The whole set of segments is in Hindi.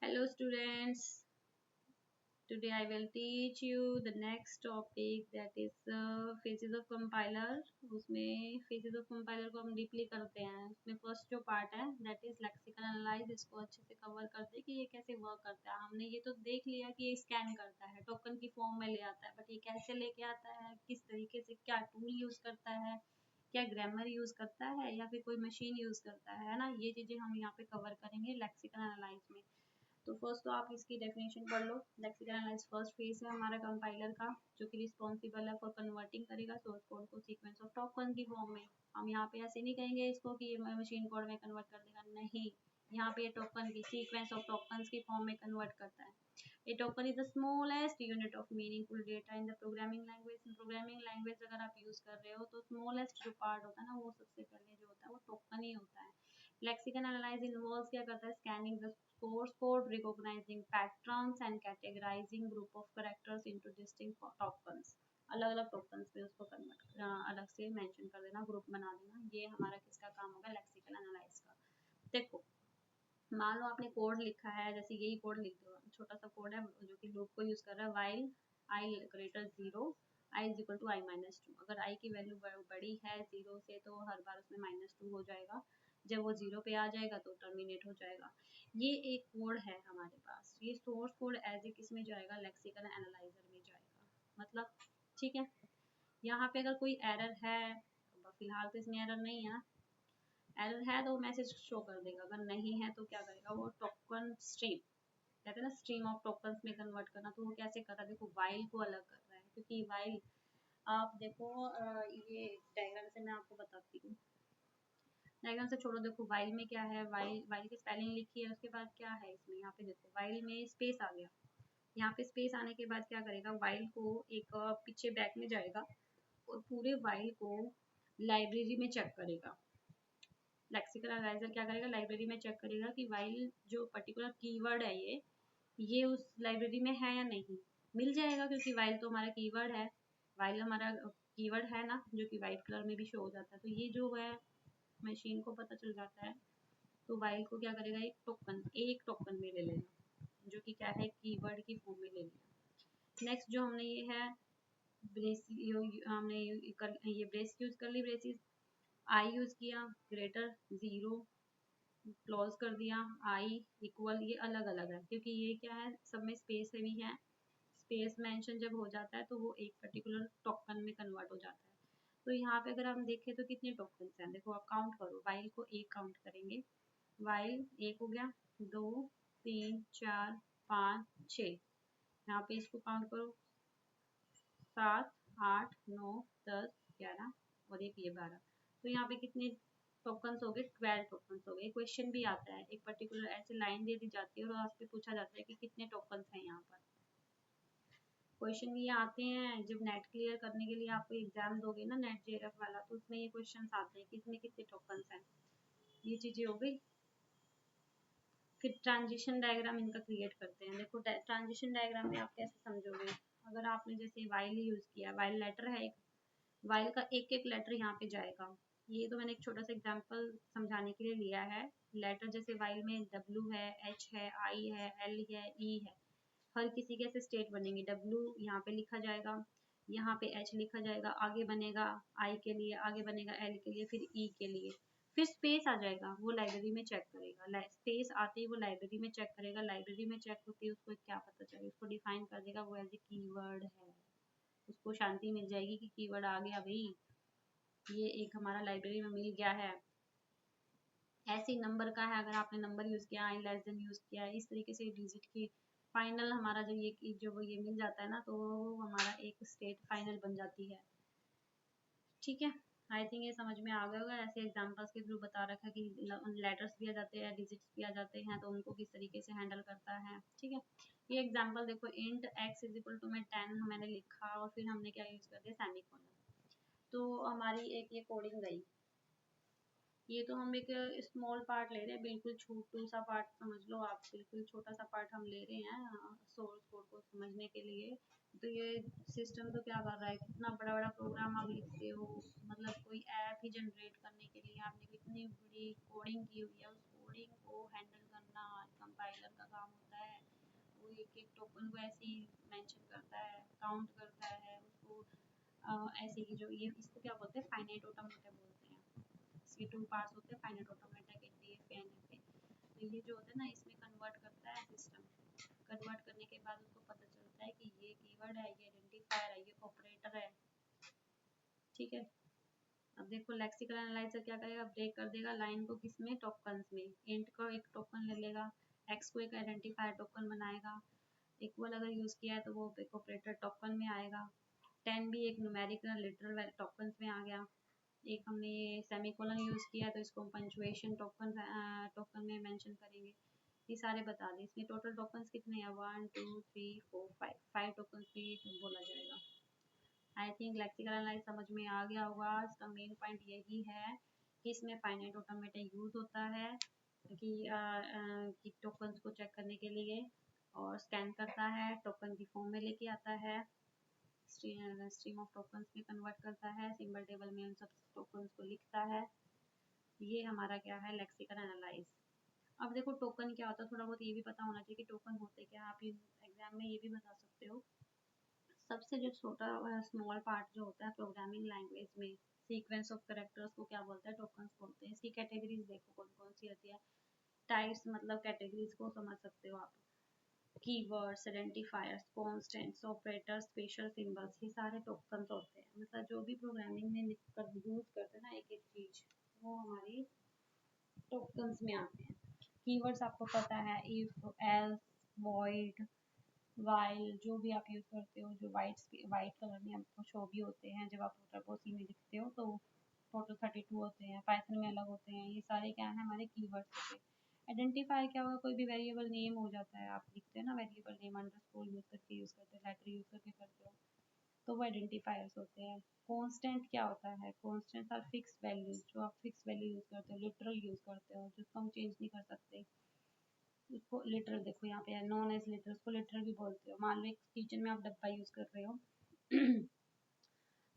Hello students, today I will teach you the next topic that is phases of compiler. उसमें phases of compiler को हम डीपली करते हैं। उसमें फर्स्ट जो पार्ट है that is lexical analyze, इसको अच्छे से कवर करते हैं कि ये कैसे वर्क करता है। हमने ये तो देख लिया कि ये स्कैन करता है, टोकन की फॉर्म में ले आता है, बट ये कैसे लेके आता है, किस तरीके से, क्या टूल यूज़ करता है, क्या ग्रामर यूज़ करता है या फिर कोई मशीन यूज़ करता है ना, ये चीज़ें हम यहाँ पे कवर करेंगे लेक्सिकल एनालाइज में। तो फर्स्ट तो आप इसकी डेफिनेशन पढ़ लो। लेक्सिकल एनालाइज फर्स्ट फेज है हमारा कंपाइलर का, जो कि रिस्पॉन्सिबल है फॉर कन्वर्टिंग करेगा सोर्स कोड को सीक्वेंस ऑफ टोकन की फॉर्म में। हम यहाँ पे ऐसे नहीं कहेंगे इसको कि ये मशीन कोड में कन्वर्ट कर देगा, नहीं, यहाँ पे ये टोकन की सीक्वेंस ऑफ टोकन्स की फॉर्म में कन्वर्ट करता है। A token is the smallest unit of meaningful data in the programming language. Programming language अगर आप यूज कर रहे हो तो स्मॉलेस्ट जो पार्ट होता है ना, वो सबसे पहले जो होता है वो टोकन ही होता है। लेक्सिकल एनालाइज इन्वॉल्व्स क्या करता है, scanning the source code, recognizing patterns and categorizing group of characters into distinct tokens। अलग अलग टोकन्स में उसको कन्वर्ट अलग से मेंशन कर देना, ग्रुप बना देना, ये हमारा किसका काम होगा, लेक्सिकल एनालाइज का। देखो, मान लो आपने कोड लिखा है, जैसे यही कोड लिख दो, छोटा सा कोड है जो कि लूप को यूज कर रहा है, while I greater 0 I is equal to I minus 2। अगर आई की वैल्यू बड़ी है 0 से तो हर बार उसमें -2 हो जाएगा, जब वो 0 पे आ जाएगा तो टर्मिनेट हो जाएगा। ये एक कोड है हमारे पास, ये सोर्स कोड एज ए किस में जाएगा, लेक्सिकल एनालाइजर में जाएगा। मतलब ठीक है, यहाँ पे अगर कोई एरर है, फिलहाल तो इसमें एरर नहीं है ना, एरर है तो मैसेज शो कर देगा, अगर नहीं है तो क्या करेगा, वो टोकन स्ट्रीम, कहते हैं ना स्ट्रीम ऑफ टोकन्स में कन्वर्ट करना, तो वो कैसे कर रहा है, देखो वाइल को अलग कर रहा है, क्योंकि वाइल आप देखो, ये डायग्राम से मैं आपको बताती हूँ, डायग्राम से छोड़ो, देखो वाइल में क्या है, वाइल वाइल की स्पेलिंग लिखी है, उसके बाद क्या है इसमें, यहाँ पे देखो वाइल में स्पेस आ गया, यहाँ पे स्पेस आने के बाद क्या करेगा, वाइल को एक पीछे बैक में जाएगा और पूरे वाइल को लाइब्रेरी में चेक करेगा। लेक्सिकल एनालाइजर क्या करेगा, लाइब्रेरी में चेक करेगा कि वाइल जो पर्टिकुलर कीवर्ड है ये उस लाइब्रेरी में है या नहीं, मिल जाएगा क्योंकि वाइल तो हमारा कीवर्ड है, वाइल हमारा कीवर्ड है ना, जो कि वाइट कलर में भी शो हो जाता है, तो ये जो है मशीन को पता चल जाता है, तो वाइल को क्या करेगा, एक टोकन में ले लेगा, जो कि क्या है, कीवर्ड की फॉर्म में ले लिया। नेक्स्ट जो हमने ये है ब्रेस, हमने ये ब्रेस यूज कर ली, ब्रेसिस आई यूज किया, ग्रेटर 0 क्लोज कर दिया, आई इक्वल, ये अलग अलग है क्योंकि ये क्या है, सब में स्पेस भी है, स्पेस मेंशन जब हो जाता है तो वो एक पर्टिकुलर टोकन में कन्वर्ट हो जाता है। तो यहाँ पे अगर हम देखें तो कितने टोकन हैं, देखो आप काउंट करो, वाइल को एक काउंट करेंगे, वाइल एक हो गया, 2 3 4 5 6, यहाँ पे इसको काउंट करो, 7 8 9 10 11 और एक ये 12, तो यहाँ पे कितने टोकन्स हो गए, 12 टोकन्स हो गए। क्वेश्चन भी आता है, एक पर्टिकुलर ऐसे लाइन दे दी जाती है और आपसे पूछा जाता है कि कितने टोकन्स हैं यहाँ पर। क्वेश्चन ये आते हैं जब नेट क्लियर करने के लिए आपको एग्जाम दोगे ना, नेट जेआरएफ वाला, तो उसमें ये क्वेश्चन आते हैं कि इसमें कितने टोकन्स हैं। ये चीजें हो गई। फिर ट्रांजिशन डायग्राम इनका क्रिएट करते हैं। देखो ट्रांजिशन डायग्राम में आप कैसे समझोगे, अगर आपने जैसे वाइल यूज किया, वाइल लेटर है एक, वाइल का एक एक लेटर यहाँ पे जाएगा, ये तो मैंने एक छोटा सा एग्जांपल समझाने के लिए लिया है। लेटर जैसे वाइल में W है, H है, I है, L है, E है, हर किसी के ऐसे स्टेट बनेंगे, W यहाँ पे लिखा जाएगा, यहाँ पे H लिखा जाएगा, आगे बनेगा I के लिए, आगे बनेगा L के लिए, फिर E के लिए, फिर स्पेस आ जाएगा, वो लाइब्रेरी में चेक करेगा, स्पेस आते ही वो लाइब्रेरी में चेक करेगा, लाइब्रेरी में चेक होती है, उसको क्या पता चलेगा, उसको डिफाइन कर देगा, वो एज ए कीवर्ड है, उसको शांति मिल जाएगी कि कीवर्ड आ गया भाई, ये एक हमारा लाइब्रेरी में मिल गया है। ऐसे ही नंबर का है, अगर आपने नंबर यूज किया, आई लेस देन यूज किया, इस तरीके से डिजिट की फाइनल हमारा जब ये मिल जाता है ना, तो हमारा एक स्टेट फाइनल बन जाती है। ठीक है, आई थिंक ये समझ में आ गया होगा। ऐसे एग्जांपल्स के थ्रू बता रखा कि लेटर्स भी आ जाते हैं, डिजिट्स भी आ जाते हैं, तो उनको किस तरीके से हैंडल करता है। ठीक है, ये एग्जांपल देखो, int x is equal to में 10 मैंने लिखा और फिर हमने क्या यूज कर दिया, सेमीकोलन, तो हमारी एक ये कोडिंग गई। ये तो हम एक स्मॉल पार्ट ले रहे हैं, बिल्कुल छोटू सा पार्ट समझ लो आप, बिल्कुल छोटा सा पार्ट हम ले रहे हैं सोर्स कोड को समझने के लिए। तो ये सिस्टम तो क्या कर रहा है, कितना बड़ा बड़ा प्रोग्राम आप लिखते हो, मतलब कोई ऐप ही जनरेट करने के लिए आपने कितनी बड़ी कोडिंग की हुई है, उस कोडिंग को हैंडल करना कंपाइलर का काम होता एक एक टोकन को ऐसे ही मेंशन करता है, काउंट करता है उसको। ऐसे ही जो ये इसको क्या बोलते हैं, फाइनाइट ऑटोमेटा बोलते हैं। इसके टू पार्ट्स होते हैं, फाइनाइट ऑटोमेटा के एनडीएफ एनएफए। तो ये जो होता है ना, इसमें कन्वर्ट करता है सिस्टम। कन्वर्ट करने के बाद उसको पता चलता है कि ये कीवर्ड है, ये आइडेंटिफायर है, ये ऑपरेटर है। ठीक है, अब देखो लेक्सिकल एनालाइजर क्या करेगा, ब्रेक कर देगा लाइन को किसमें, टोकन्स में। इंट को एक टोकन ले लेगा, एक्स को एक आइडेंटिफायर टोकन बनाएगा, इक्वल अगर यूज किया है तो वो एक ऑपरेटर टोकन में आएगा। 10 भी एक न्यूमेरिकल लिटरल टोकन में आ गया। एक हमने ये सेमीकोलन यूज किया तो इसको पंचुएशन टोकन में मेंशन करेंगे। ये सारे बता दें। इसमें टोटल टोकन्स कितने हैं, 1 2 3 4 5 टोकन्स भी बोला जाएगा। आई थिंक लेक्सिकल एनालाइज समझ में आ गया होगा। इसका मेन पॉइंट यही है कि इसमें फाइनाइट ऑटोमेटा यूज होता है कि टोकन्स को चेक करने के लिए, और स्कैन करता है, टोकन की फॉर्म में लेके आता है, स्ट्रीम ऑफ टोकन्स में कन्वर्ट करता है, सिंबल टेबल में उन सब टोकन्स को लिखता है। ये हमारा क्या है, लेक्सिकल एनालाइज। अब देखो टोकन क्या होता है, थोड़ा बहुत ये भी पता होना चाहिए कि टोकन होते क्या। आप एग्जाम में ये भी बता सकते हो। सबसे जो छोटा स्मॉल पार्ट जो होता है प्रोग्रामिंग लैंग्वेज में, सीक्वेंस ऑफ कैरेक्टर्स को क्या बोलते हैं, टोकन्स बोलते हैं। इसकी कैटेगरीज देखो कौन कौन सी होती है। टाइप्स मतलब कैटेगरीज को समझ सकते हो आप। Keywords, identifiers, constants, operators, special symbols, ये सारे टोकन्स होते हैं। मतलब जो भी प्रोग्रामिंग में यूज करते हैं ना एक एक चीज, वो हमारी टोकन्स में आते हैं। कीवर्ड्स आपको पता है, इफ, एल्स, वॉइड, वाइल, जो भी आप यूज़ करते हो, जो वाइट कलर में आपको शो भी होते हैं जब आप टर्बो सी में लिखते हो, तो टोटल 32 होते हैं। पाइथन में अलग होते हैं। ये सारे क्या है, हमारे कीवर्ड्स होते हैं। आइडेंटिफाई क्या होगा, कोई भी वेरिएबल नेम हो जाता है, आप लिखते हैं ना वेरिएबल नेम अंडरस्कोर यूज़ करके लेटर यूज़ करके करते हो, तो वो आइडेंटिफायर्स होते हैं। कॉन्स्टेंट क्या होता है, कॉन्स्टेंट आर फिक्स वैल्यूज, जो आप फिक्स वैल्यू यूज़ करते हो, लिटरल यूज़ करते हो, जिसको हम चेंज नहीं कर सकते। उसको लिटरल देखो यहाँ पे है, नॉन एज लिटरल, उसको लिटरल भी बोलते हो। मान लो एक किचन में आप डब्बा यूज कर रहे हो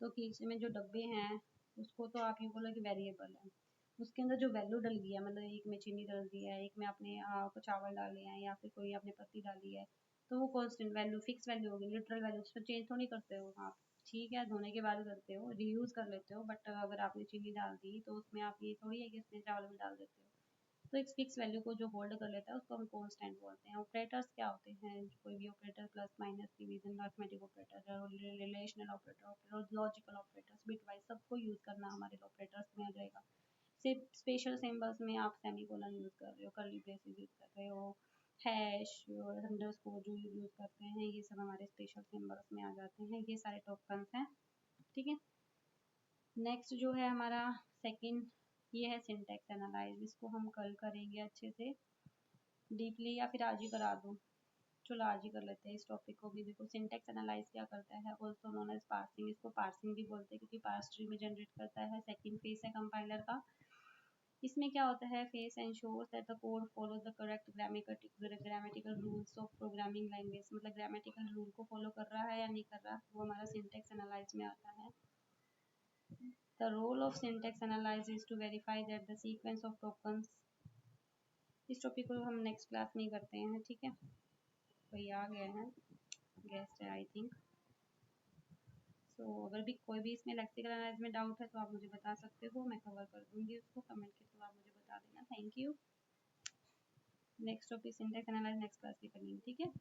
तो किचन में जो डब्बे हैं उसको तो आप ये बोलो कि वेरिएबल है। उसके अंदर जो वैल्यू डल गया, मतलब एक में चीनी डाल दिया है, एक में आपने चावल डाले हैं, या फिर कोई आपने पत्ती डाली है, तो वो कॉन्स्टेंट वैल्यू, फिक्स वैल्यू होगी। लिटरल वैल्यू उसको चेंज तो नहीं करते हो आप, ठीक है, धोने के बाद करते हो, रीयूज कर लेते हो, बट अगर आपने चीनी डाल दी तो उसमें आप ये थोड़ी है कि उसमें चावल भी डाल देते हो। तो एक फिक्स वैल्यू को जो होल्ड कर लेता है उसको हम कांस्टेंट बोलते हैं। ऑपरेटर्स क्या होते हैं, कोई भी operator, plus minus, division, arithmetic operator, relational operator, logical operators, bitwise, सबको यूज करना हमारे ऑपरेटर्स में आ जाएगा। सिर्फ स्पेशल सिंबल्स में आप सेमीकोलन यूज कर रहे हो, कर्ली ब्रेसेस यूज कर रहे हो, हैश और अंडरस्कोर जो यूज करते हैं, ये सब हमारे स्पेशल सिंबल्स में आ जाते हैं। ये सारे टोकन्स हैं, ठीक है। नेक्स्ट जो है हमारा सेकंड, ये है सिंटैक्स एनालाइज। इसको हम कल करेंगे अच्छे से डीपली, या फिर आज ही करा दूँ, चलो आज ही कर लेते हैं इस टॉपिक को भी। देखो सिंटैक्स एनालाइज क्या करता है, ऑल्सो नोन एज पार्सिंग, इसको पार्सिंग भी बोलते हैं क्योंकि पार्स ट्री में जनरेट करता है। सेकंड फेज है कंपाइलर का। इसमें क्या होता है, face ensures that the code follow the correct grammatical rules of programming language, मतलब ग्रामेटिकल रूल को फॉलो कर रहा है या नहीं कर रहा, वो हमारा सिंटैक्स एनालाइज में आता है। The role of syntax analysis is to verify that the sequence of tokens, इस टॉपिक को हम नेक्स्ट क्लास में ही करते हैं, ठीक है। कोई आ गया है, गेस्ट है आई थिंक। सो अगर भी कोई भी इसमें लेक्सिकल एनालाइज में डाउट है तो आप मुझे बता सकते हो, मैं कवर कर दूंगी उसको कमेंट के थ्रू, आप मुझे बता देना। Thank you. Next topic syntax analyse next class में करेंगे, ठीक है।